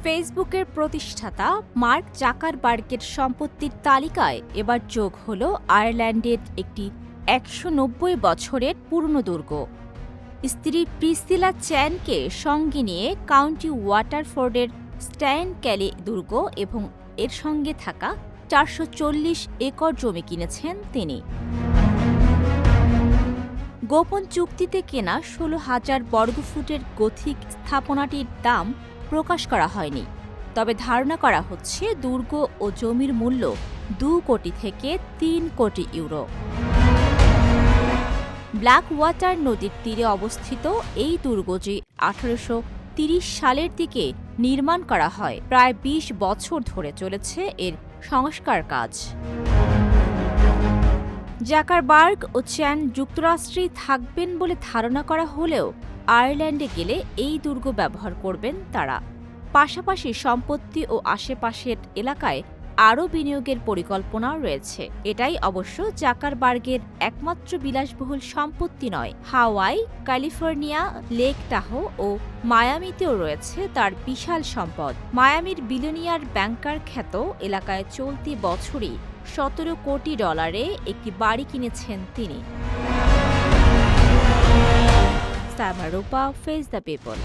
ফেসবুকের প্রতিষ্ঠাতা মার্ক জাকারবার্গের সম্পত্তির তালিকায় এবার যোগ হল আয়ারল্যান্ডের একটি ১৯০ বছরের পুরনো দুর্গ। স্ত্রী প্রিসিলা চ্যানকে সঙ্গে নিয়ে কাউন্টি ওয়াটারফোর্ডের স্ট্যান ক্যালি দুর্গ এবং এর সঙ্গে থাকা ৪৪০ একর জমি কিনেছেন তিনি। গোপন চুক্তিতে কেনা ১৬,০০০ বর্গফুটের গথিক স্থাপনাটির দাম প্রকাশ করা হয়নি, তবে ধারণা করা হচ্ছে দুর্গ ও জমির মূল্য ২ কোটি থেকে ৩ কোটি ইউরো। ব্ল্যাক ওয়াটার নদীর তীরে অবস্থিত এই দুর্গটি ১৮৩০ সালের দিকে নির্মাণ করা হয়। প্রায় ২০ বছর ধরে চলেছে এর সংস্কার কাজ। জাকারবার্গ ও চ্যান যুক্তরাষ্ট্রেই থাকবেন বলে ধারণা করা হলেও আয়ারল্যান্ডে গেলে এই দুর্গ ব্যবহার করবেন তারা। পাশাপাশি সম্পত্তি ও আশেপাশের এলাকায় আরও বিনিয়োগের পরিকল্পনা রয়েছে। এটাই অবশ্য জাকারবার্গের একমাত্র বিলাসবহুল সম্পত্তি নয়। হাওয়াই, ক্যালিফোর্নিয়া, লেক টাহো ও মায়ামিতেও রয়েছে তার বিশাল সম্পদ। মায়ামির বিলিয়নিয়ার ব্যাংকার খ্যাত এলাকায় চলতি বছরই $১৭ কোটি একটি বাড়ি কিনেছেন তিনি। সায়মা রূপা, ফেস দ্য পিপল।